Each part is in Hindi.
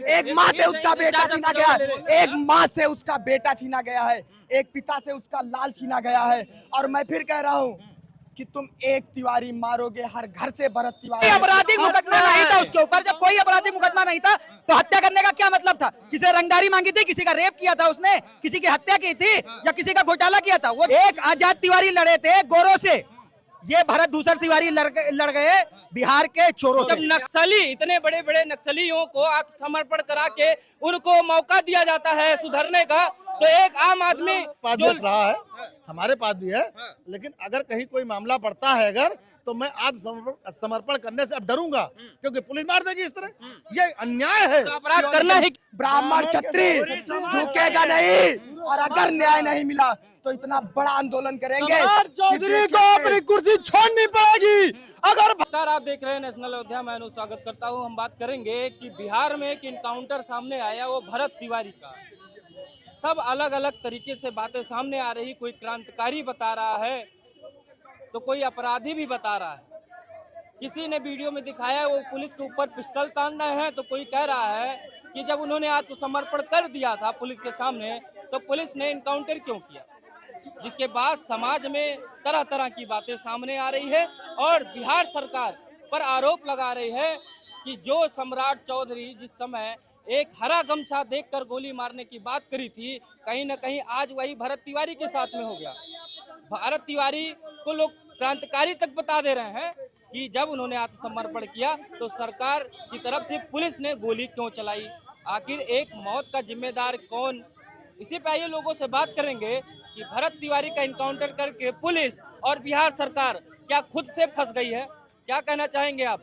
एक माँ से उसका बेटा छीना गया है, एक माँ से उसका बेटा छीना गया है, एक पिता से उसका लाल छीना गया है। और मैं फिर कह रहा हूँ कि तुम एक तिवारी मारोगे, हर घर से भरत तिवारी। आपराधिक मुकदमा नहीं था उसके ऊपर, जब कोई आपराधिक मुकदमा नहीं था तो हत्या करने का क्या मतलब था? किसी रंगदारी मांगी थी, किसी का रेप किया था उसने, किसी की हत्या की थी या किसी का घोटाला किया था? वो एक आजाद तिवारी लड़े थे गोरों से, ये भरत भूषण तिवारी लड़ गए बिहार के चोरों से। जब नक्सली, इतने बड़े बड़े नक्सलियों को आत्मसमर्पण करा के उनको मौका दिया जाता है सुधरने का, तो एक आम आदमी जो रहा है हमारे पास भी है, लेकिन अगर कहीं कोई मामला पड़ता है अगर, तो मैं आत्मसमर्पण करने से अब डरूंगा, क्योंकि पुलिस मार देगी इस तरह। ये अन्याय है, तो अपराध करना है। ब्राह्मण क्षत्रिय झुकेगा नहीं, और अगर न्याय नहीं मिला तो इतना बड़ा आंदोलन करेंगे। चौधरी को अपनी कुर्सी छोड़नी पड़ेगी। अगर नमस्कार, आप देख रहे हैं नेशनल अयोध्या। मैं स्वागत करता हूं। हम बात करेंगे कि बिहार में एक इनकाउंटर सामने आया, वो भरत तिवारी का। सब अलग अलग तरीके से बातें सामने आ रही, कोई क्रांतिकारी बता रहा है तो कोई अपराधी भी बता रहा है। किसी ने वीडियो में दिखाया वो पुलिस के ऊपर पिस्टल तान रहे हैं, तो कोई कह रहा है कि जब उन्होंने आत्मसमर्पण कर दिया था पुलिस के सामने तो पुलिस ने इनकाउंटर क्यों किया। जिसके बाद समाज में तरह तरह की बातें सामने आ रही है और बिहार सरकार पर आरोप लगा रही है कि जो सम्राट चौधरी जिस समय एक हरा गमछा देखकर गोली मारने की बात करी थी, कहीं न कहीं आज वही भरत तिवारी के साथ में हो गया। भरत तिवारी को लोग क्रांतिकारी तक बता दे रहे हैं कि जब उन्होंने आत्मसमर्पण किया तो सरकार की तरफ से पुलिस ने गोली क्यों चलाई। आखिर एक मौत का जिम्मेदार कौन? इसी पे आइए लोगों से बात करेंगे कि भरत तिवारी का इनकाउंटर करके पुलिस और बिहार सरकार क्या खुद से फंस गई है? क्या कहना चाहेंगे आप?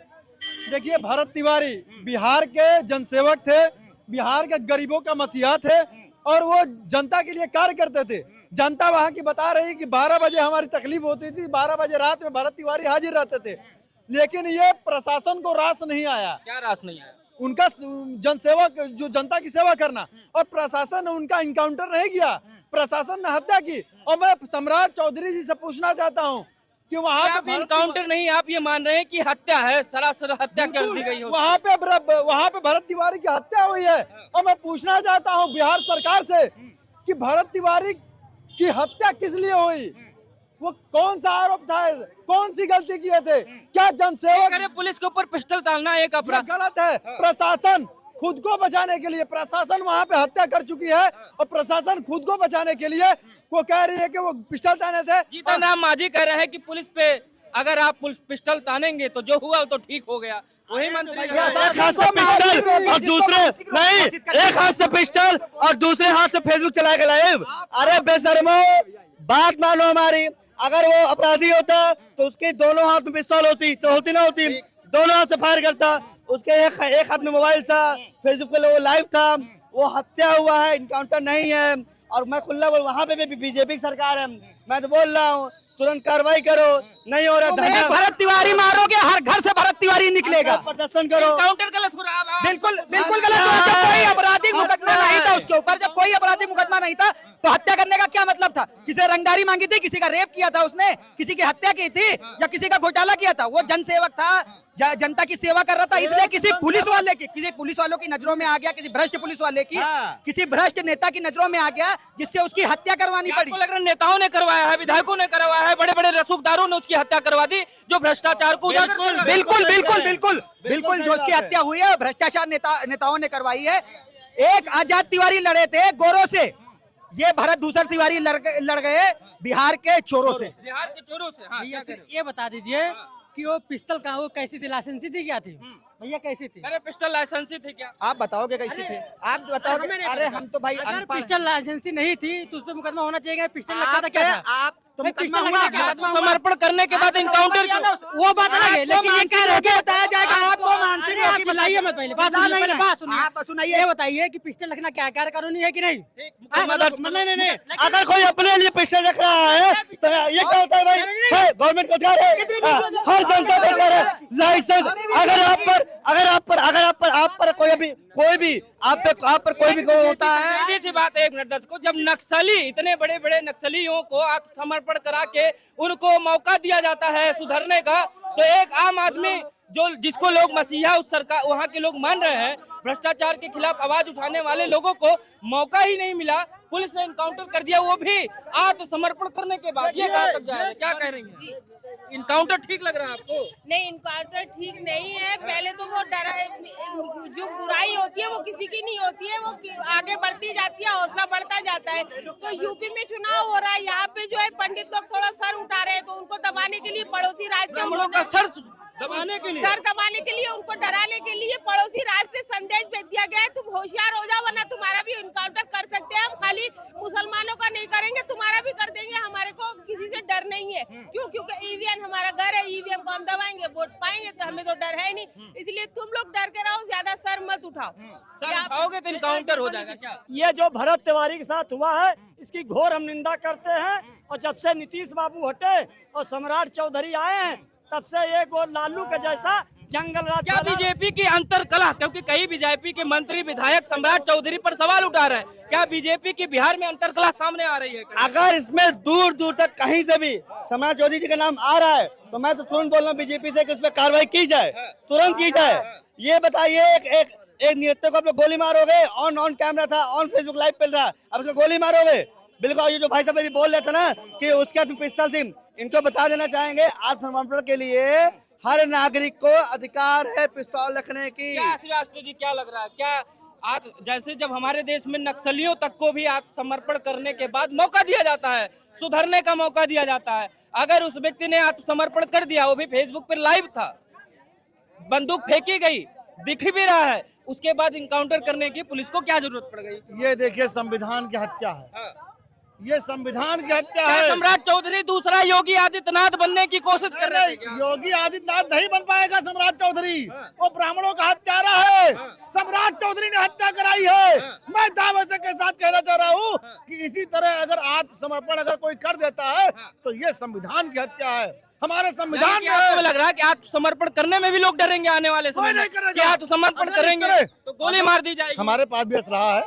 देखिए, भरत तिवारी बिहार के जनसेवक थे, बिहार के गरीबों का मसीहा थे, और वो जनता के लिए कार्य करते थे। जनता वहाँ की बता रही कि 12 बजे हमारी तकलीफ होती थी, 12 बजे रात में भरत तिवारी हाजिर रहते थे। लेकिन ये प्रशासन को रास नहीं आया। क्या रास नहीं आया? उनका जनसेवक, जो जनता की सेवा करना, और प्रशासन ने उनका इनकाउंटर नहीं किया, प्रशासन ने हत्या की। और मैं सम्राट चौधरी जी से पूछना चाहता हूँ कि वहाँ पे इनकाउंटर नहीं, आप ये मान रहे हैं कि हत्या है, सरासर हत्या कर दी गई हो? वहाँ पे भरत तिवारी की हत्या हुई है। और मैं पूछना चाहता हूँ बिहार सरकार से कि भरत तिवारी की हत्या किस लिए हुई? वो कौन सा आरोप था? कौन सी गलती किए थे? क्या जनसेवक? पुलिस के ऊपर पिस्टल तानना एक अपराध गलत है। प्रशासन खुद को बचाने के लिए, प्रशासन वहाँ पे हत्या कर चुकी है, और प्रशासन खुद को बचाने के लिए वो कह रही है कि वो पिस्टल ताने थे। जीतन राम मांझी कह रहे हैं कि पुलिस पे अगर आप पिस्टल तानेंगे तो जो हुआ तो ठीक हो गया। वही मंत्री एक हाथ से पिस्टल और दूसरे नहीं, एक हाथ से पिस्टल और दूसरे हाथ से फेसबुक चलाएगा लाइव। अरे बेशर्मो, बात मानो हमारी। अगर वो अपराधी होता तो उसके दोनों हाथ में पिस्तौल होती तो होती ना होती? दोनों हाथ से फायर करता। उसके एक हाथ में मोबाइल था, फेसबुक पे वो लाइव था। वो हत्या हुआ है, इनकाउंटर नहीं है। और मैं खुला बोल, वहाँ पे भी बीजेपी की सरकार है। मैं तो बोल रहा हूँ तुरंत कार्रवाई करो, नहीं हो रहा तो भरत तिवारी मारोगे, हर घर से भरत तिवारी निकलेगा। प्रदर्शन करो। काउंटर गलत हो रहा है। बिल्कुल बिल्कुल गलत हुआ। जब कोई आपराधिक मुकदमा नहीं था उसके ऊपर, जब कोई आपराधिक मुकदमा नहीं था तो हत्या करने का क्या मतलब था? किसी रंगदारी मांगी थी, किसी का रेप किया था उसने, किसी की हत्या की थी या किसी का घोटाला किया था? वो जनसेवक था, जनता की सेवा कर रहा था। इसलिए किसी पुलिस वालों की नजरों में आ गया, किसी भ्रष्ट पुलिस वाले की, किसी भ्रष्ट नेता की नजरों में आ गया, जिससे उसकी हत्या करवानी पड़ी। लग रहा है नेताओं ने करवाया है, विधायकों ने करवाया है, बड़े बड़े रसूखदारों ने उसकी हत्या करवा दी, जो भ्रष्टाचार को बिल्कुल बिल्कुल बिल्कुल बिल्कुल बिल्कुल जो उसकी हत्या हुई है भ्रष्टाचार नेताओं ने करवाई है। एक आजाद तिवारी लड़े थे गोरों से, ये भरत भूषण तिवारी लड़ गए बिहार के चोरों से। बिहार के चोरों से। हाँ, भैया सिर्फ ये बता दीजिए कि वो पिस्तल कहाँ, वो कैसी थी, लाइसेंसी थी, क्या थी भैया, कैसी थी? अरे पिस्टल लाइसेंसी थी क्या? आप बताओगे कैसी थे? आप बताओगे? अरे हम तो भाई अगर अनपढ़। पिस्टल लाइसेंसी नहीं थी तो उस पर मुकदमा होना चाहिए। पिस्टल लगता था क्या था? आप तो भाई, मुकदमा पिस्टल हुआ लगता क्या? क्या? समर्पण करने के बाद इनकाउंटर वो बात अलग है, लेकिन ये कह रहे हैं कि बताया जाएगा आपको मानसिक अरे आप बताइए मत, पहले बात सुनिए, पहले बात सुनिए। आप सुनाइए। ये बताइए कि पिस्टल रखना क्या गैर कानूनी है कि नहीं? नहीं, अगर कोई अपने लिए पिस्टल रख रहा है तो ये क्या होता है भाई? गवर्नमेंट को अधिकार है, हर जनता को अधिकार है। लाइसेंस अगर आप पर कोई भी आप पर कोई भी होता है। सीधी सी बात, एक मिनट को, जब नक्सली, इतने बड़े बड़े नक्सलियों को आत्मसमर्पण करा के उनको मौका दिया जाता है सुधरने का, तो एक आम आदमी जो जिसको लोग मसीहा उस सरकार वहाँ के लोग मान रहे हैं, भ्रष्टाचार के खिलाफ आवाज उठाने वाले लोगों को मौका ही नहीं मिला, पुलिस ने इनकाउंटर कर दिया, वो भी आत्मसमर्पण करने के बाद। ये कहाँ तक जाएगा, क्या कह रही हैं? इनकाउंटर ठीक लग रहा है आपको? नहीं, इनकाउंटर ठीक नहीं है। पहले तो वो डरा, जो बुराई होती है वो किसी की नहीं होती है, वो आगे बढ़ती जाती है, हौसला बढ़ता जाता है। तो यूपी में चुनाव हो रहा है, यहाँ पे जो है पंडित लोग थोड़ा सर उठा रहे हैं, तो उनको दबाने के लिए पड़ोसी राज्य का सर दबाने के लिए, सर दबाने के लिए, उनको डराने के लिए पड़ोसी राज्य से संदेश भेज दिया गया है, तुम होशियार हो जाओ वरना तुम्हारा भी इनकाउंटर कर सकते हैं हम। खाली मुसलमानों का नहीं करेंगे, तुम्हारा भी कर देंगे, हमारे को किसी से डर नहीं है। क्यों? क्योंकि ईवीएम हमारा घर है, ईवीएम को हम दबाएंगे, वोट पाएंगे, तो हमें तो डर है नहीं। इसलिए तुम लोग डर के रहो, ज्यादा सर मत उठाओ। सर उठाओगे तो इनकाउंटर हो जाएगा क्या? ये जो भरत तिवारी के साथ हुआ है, इसकी घोर हम निंदा करते हैं। और जब से नीतीश बाबू हटे और सम्राट चौधरी आए हैं, तब से ये गो लालू के जैसा जंगल राज। क्या बीजेपी की अंतर कलह, क्योंकि कई बीजेपी के मंत्री विधायक सम्राट चौधरी पर सवाल उठा रहे हैं, क्या बीजेपी की बिहार में अंतर कलह सामने आ रही है? अगर इसमें दूर दूर तक कहीं से भी सम्राट चौधरी जी का नाम आ रहा है तो मैं तो तुरंत बोल रहा हूँ बीजेपी से कि उस पर कार्रवाई की जाए, तुरंत की जाए। ये बताइए, एक नृत्य को आप लोग गोली मारोगे, ऑन कैमरा था, ऑन फेसबुक लाइव पे था, अब उसको गोली मारोगे? बिल्कुल। ये जो भाई साहब अभी बोल रहे थे ना कि उसके हाथ में पिस्तौल थी, इनको बता देना चाहेंगे आत्मसमर्पण के लिए हर नागरिक को अधिकार है पिस्तौल रखने की। क्या श्रीवास्तव जी, क्या लग रहा है, क्या जैसे जब हमारे देश में नक्सलियों तक को भी आत्मसमर्पण करने के बाद मौका दिया जाता है, सुधरने का मौका दिया जाता है, अगर उस व्यक्ति ने आत्मसमर्पण कर दिया, वो भी फेसबुक पर लाइव था, बंदूक फेंकी गई, दिख भी रहा है, उसके बाद इनकाउंटर करने की पुलिस को क्या जरूरत पड़ गई? ये देखिए संविधान की हत्या है, ये संविधान की हत्या क्या है। सम्राट चौधरी दूसरा योगी आदित्यनाथ बनने की कोशिश कर रहे थे? योगी आदित्यनाथ नहीं बन पाएगा सम्राट चौधरी, वो ब्राह्मणों का हत्यारा है। सम्राट चौधरी ने हत्या कराई है। मैं दावे के साथ कहना चाह रहा हूँ कि इसी तरह अगर आत्मसमर्पण अगर कोई कर देता है तो ये संविधान की हत्या है। हमारे संविधान में लग रहा है कि आत्मसमर्पण करने में भी लोग डरेंगे आने वाले समय में कि आत्मसमर्पण करेंगे तो गोली मार दी जाएगी। हमारे पास भी ऐसा रहा है,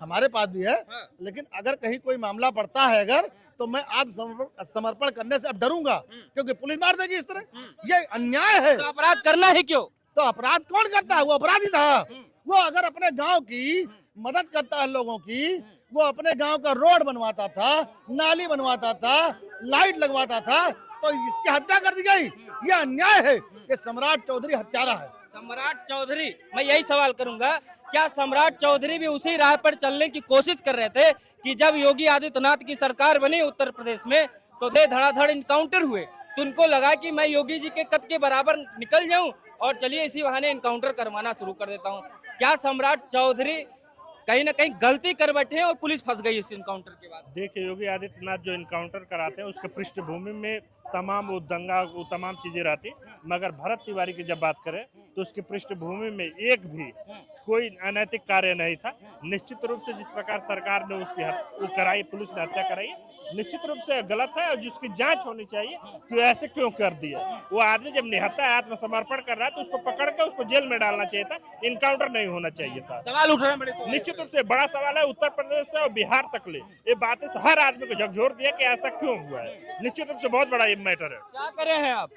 हमारे पास भी है, लेकिन अगर कहीं कोई मामला पड़ता है अगर, तो मैं आत्मसमर्पण करने से अब डरूंगा, क्योंकि पुलिस मार देगी इस तरह। ये अन्याय है। तो अपराध करना है क्यों? तो अपराध कौन करता है? वो अपराधी था। वो अगर अपने गांव की मदद करता है, लोगों की, वो अपने गांव का रोड बनवाता था, नाली बनवाता था, लाइट लगवाता था, तो इसकी हत्या कर दी गई। ये अन्याय है। ये सम्राट चौधरी हत्यारा है। सम्राट चौधरी, मैं यही सवाल करूंगा, क्या सम्राट चौधरी भी उसी राह पर चलने की कोशिश कर रहे थे कि जब योगी आदित्यनाथ की सरकार बनी उत्तर प्रदेश में तो धड़ाधड़ इनकाउंटर हुए, तो उनको लगा कि मैं योगी जी के कद के बराबर निकल जाऊं और चलिए इसी बहाने इनकाउंटर करवाना शुरू कर देता हूं। क्या सम्राट चौधरी कहीं ना कहीं गलती कर बैठे हैं और पुलिस फंस गई इस इनकाउंटर के बाद? देखिए, योगी आदित्यनाथ जो इनकाउंटर कराते हैं उसके पृष्ठभूमि में तमाम वो दंगा, वो तमाम चीजें रहती, मगर भरत तिवारी की जब बात करें तो उसकी पृष्ठभूमि में एक भी कोई अनैतिक कार्य नहीं था। निश्चित रूप से जिस प्रकार सरकार ने उसकी वो कराई, पुलिस ने हत्या कराई, निश्चित रूप से गलत है और जिसकी जांच होनी चाहिए कि ऐसे क्यों कर दिया। वो आदमी जब निहत्था आत्मसमर्पण कर रहा है तो उसको पकड़ के उसको जेल में डालना चाहिए था, इनकाउंटर नहीं होना चाहिए था। सवाल उठ रहे हैं बड़े। निश्चित रूप से बड़ा सवाल है। उत्तर प्रदेश से और बिहार तक ले ये बातें हर आदमी को झकझोर दिया कि ऐसा क्यों हुआ है। निश्चित रूप से बहुत बड़ा ये मैटर है। क्या करे हैं आप?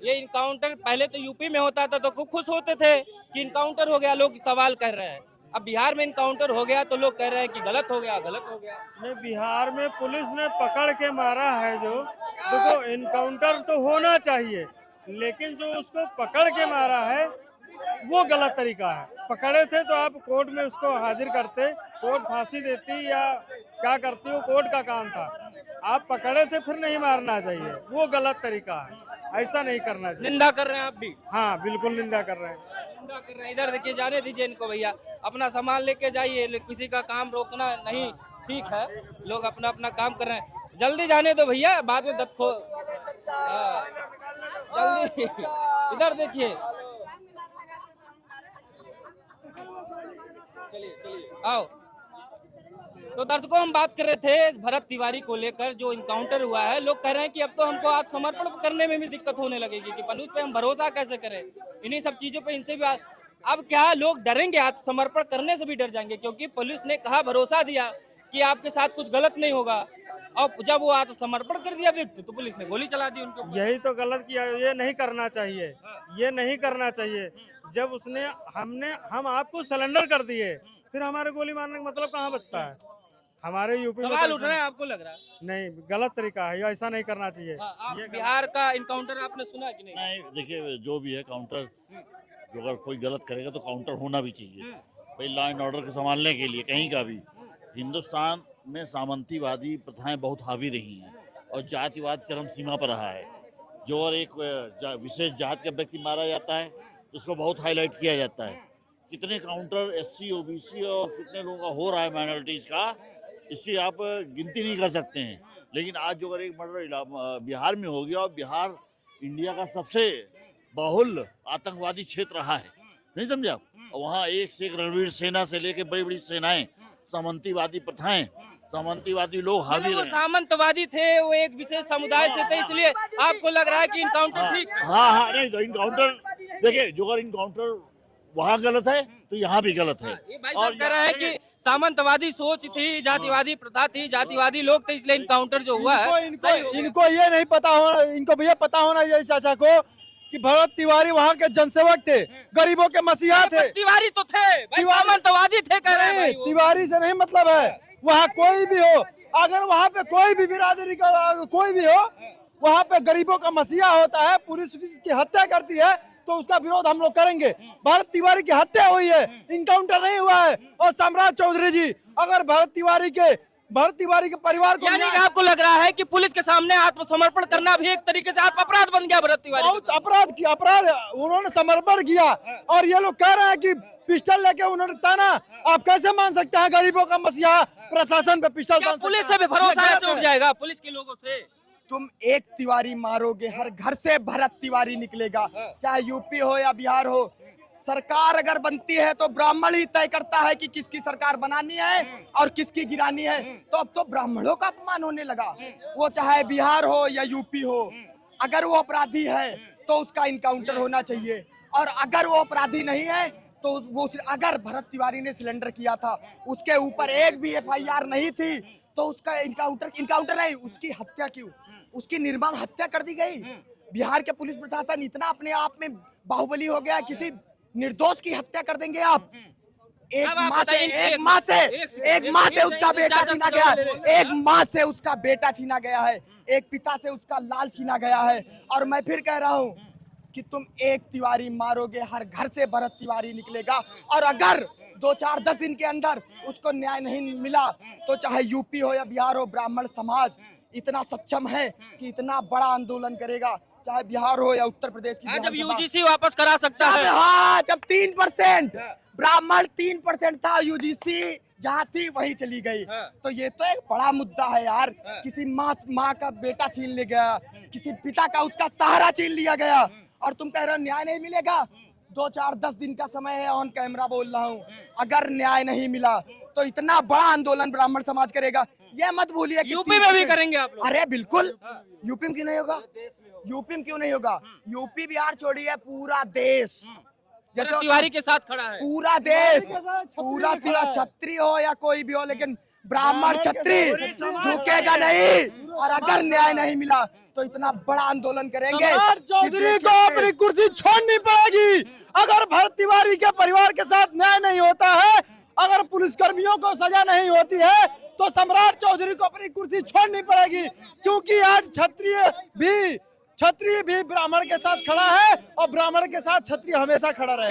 ये इनकाउंटर पहले तो यूपी में होता था तो खूब खुश होते थे कि इनकाउंटर हो गया, लोग सवाल कर रहे हैं। अब बिहार में इनकाउंटर हो गया तो लोग कह रहे हैं कि गलत हो गया, गलत हो गया। नहीं, बिहार में पुलिस ने पकड़ के मारा है जो, देखो इनकाउंटर तो होना चाहिए, लेकिन जो उसको पकड़ के मारा है वो गलत तरीका है। पकड़े थे तो आप कोर्ट में उसको हाजिर करते, कोर्ट फांसी देती या क्या करती, वो कोर्ट का काम था। आप पकड़े थे फिर नहीं मारना चाहिए, वो गलत तरीका है, ऐसा नहीं करना चाहिए। निंदा कर रहे हैं आप भी? हाँ, बिल्कुल निंदा कर रहे हैं। निंदा कर रहे हैं। इधर देखिए, जाने दीजिए इनको भैया, अपना सामान लेके जाइए, किसी का काम रोकना नहीं ठीक है। लोग अपना अपना काम कर रहे हैं, जल्दी जाने दो भैया, बाद में दत्त खो। जल्दी इधर देखिए, चलिए आओ। तो दर्शकों, हम बात कर रहे थे भरत तिवारी को लेकर, जो इनकाउंटर हुआ है। लोग कह रहे हैं कि अब तो हमको आत्मसमर्पण करने में भी दिक्कत होने लगेगी कि पुलिस पे हम भरोसा कैसे करें, इन्हीं सब चीजों पे इनसे भी अब क्या लोग डरेंगे, आत्मसमर्पण करने से भी डर जाएंगे, क्योंकि पुलिस ने कहा, भरोसा दिया कि आपके साथ कुछ गलत नहीं होगा। और जब वो आत्मसमर्पण कर दिया व्यक्ति तो पुलिस ने गोली चला दी उनके ऊपर। यही तो गलत किया, ये नहीं करना चाहिए, ये नहीं करना चाहिए। जब उसने हम आपको सरेंडर कर दिए, फिर हमारे गोली मारने का मतलब कहाँ बचता है? हमारे यूपी में सवाल उठ रहे हैं, आपको लग रहा है? नहीं, गलत तरीका है, ऐसा नहीं करना चाहिए। आप बिहार का इनकाउंटर आपने सुना कि नहीं? नहीं, देखिए जो भी है काउंटर, जो अगर कोई गलत करेगा तो काउंटर होना भी चाहिए भाई, लॉ एंड ऑर्डर को संभालने के लिए। कहीं का भी हिंदुस्तान में सामंतीवादी प्रथाएं बहुत हावी रही हैं और जातिवाद चरम सीमा पर रहा है। जो और एक विशेष जात का व्यक्ति मारा जाता है तो उसको बहुत हाईलाइट किया जाता है। कितने काउंटर SC OBC और कितने लोगों का हो रहा है माइनॉरिटीज का, इसकी आप गिनती नहीं कर सकते हैं। लेकिन आज जो अगर एक मर्डर बिहार में हो गया, और बिहार इंडिया का सबसे बहुल आतंकवादी क्षेत्र रहा है, नहीं समझे आप? और वहाँ एक से एक रणवीर सेना से लेकर बड़ी बड़ी सेनाएं, सामंतीवादी प्रथाएं, सामंतीवादी लोग हावी वो रहे। सामंतवादी थे, वो एक विशेष समुदाय से थे, इसलिए आपको लग रहा है कि इनकाउंटर ठीक है? हाँ, नहीं तो इनकाउंटर देखिए, जो अगर इनकाउंटर वहाँ गलत है तो यहाँ भी गलत है। ये भाई साहब कह रहे हैं कि सामंतवादी सोच थी, जातिवादी प्रथा थी, जातिवादी लोग थे, इसलिए इनकाउंटर जो हुआ है इनको ये नहीं पता होना, इनको भैया पता होना चाहिए चाचा को कि भरत तिवारी वहाँ के जनसेवक थे, गरीबों के मसीहा थे। तिवारी तो थे भाई, सामंतवादी थे कह रहे हैं भाई वो। तिवारी से नहीं मतलब है, वहाँ कोई भी हो, अगर वहाँ पे कोई भी बिरादरी का कोई भी हो, वहाँ पे गरीबों का मसीहा होता है, पुलिस की हत्या करती है तो उसका विरोध हम लोग करेंगे। भरत तिवारी की हत्या हुई है, इनकाउंटर नहीं हुआ है। और सम्राट चौधरी जी, अगर भरत तिवारी के परिवार को यानी कि आपको लग रहा है कि पुलिस के सामने आत्मसमर्पण करना भी एक तरीके से अपराध बन गया भरत तिवारी? बहुत अपराध उन्होंने समर्पण किया, और ये लोग कह रहे हैं कि पिस्टल लेके उन्होंने ताना। आप कैसे मान सकते हैं गरीबों का मसीहा प्रशासन पे पिस्टल? पुलिस से भी भरोसा ऐसे उठ जाएगा, पुलिस के लोगों से? तुम एक तिवारी मारोगे, हर घर से भरत तिवारी निकलेगा, चाहे यूपी हो या बिहार हो। सरकार अगर बनती है तो ब्राह्मण ही तय करता है कि किसकी सरकार बनानी है और किसकी गिरानी है। तो अब तो ब्राह्मणों का अपमान होने लगा, वो चाहे बिहार हो या यूपी हो। अगर वो अपराधी है तो उसका इनकाउंटर होना चाहिए, और अगर वो अपराधी नहीं है तो वो, अगर भरत तिवारी ने सिलेंडर किया था, उसके ऊपर एक भी FIR नहीं थी, तो उसका इनकाउंटर नहीं, उसकी हत्या क्यों? उसकी निर्मम हत्या कर दी गई। बिहार के पुलिस प्रशासन इतना अपने आप में बाहुबली हो गया, किसी निर्दोष की हत्या कर देंगे आप। एक माँ से उसका बेटा छीना गया है, एक माँ से उसका बेटा छीना गया है, एक पिता से उसका लाल छीना गया है। और मैं फिर कह रहा हूँ कि तुम एक तिवारी मारोगे, हर घर से भरत तिवारी निकलेगा। और अगर 2-4-10 दिन के अंदर उसको न्याय नहीं मिला तो चाहे यूपी हो या बिहार हो, ब्राह्मण समाज इतना सक्षम है कि इतना बड़ा आंदोलन करेगा, चाहे बिहार हो या उत्तर प्रदेश की। जब UGC वापस करा सकता है, हाँ, जब 3% ब्राह्मण 3% था, UGC जहाँ थी वहीं चली गई। तो ये तो एक बड़ा मुद्दा है यार। किसी माँ का बेटा छीन ले गया, किसी पिता का उसका सहारा छीन लिया गया, और तुम कह रहे हो न्याय नहीं मिलेगा। 2-4-10 दिन का समय है, ऑन कैमरा बोल रहा हूँ। अगर न्याय नहीं मिला तो इतना बड़ा आंदोलन ब्राह्मण समाज करेगा। ये मत भूलिए कि यूपी में भी करेंगे आप लोग? अरे बिल्कुल, यूपी में क्यों नहीं होगा? यूपी में क्यों नहीं होगा? यूपी बिहार छोड़िए, पूरा देश जैसे तिवारी के साथ खड़ा है, पूरा देश, पूरा छत्री हो या कोई भी हो, लेकिन ब्राह्मण छत्री झुकेगा नहीं। और अगर न्याय नहीं मिला तो इतना बड़ा आंदोलन करेंगे। चौधरी को अपनी कुर्सी छोड़नी पड़ेगी। अगर भरत तिवारी के परिवार के साथ न्याय नहीं होता है, अगर पुलिसकर्मियों को सजा नहीं होती है, तो सम्राट चौधरी को अपनी कुर्सी छोड़नी पड़ेगी। क्योंकि आज क्षत्रिय भी ब्राह्मण के साथ खड़ा है, और ब्राह्मण के साथ क्षत्रिय हमेशा खड़ा रहे।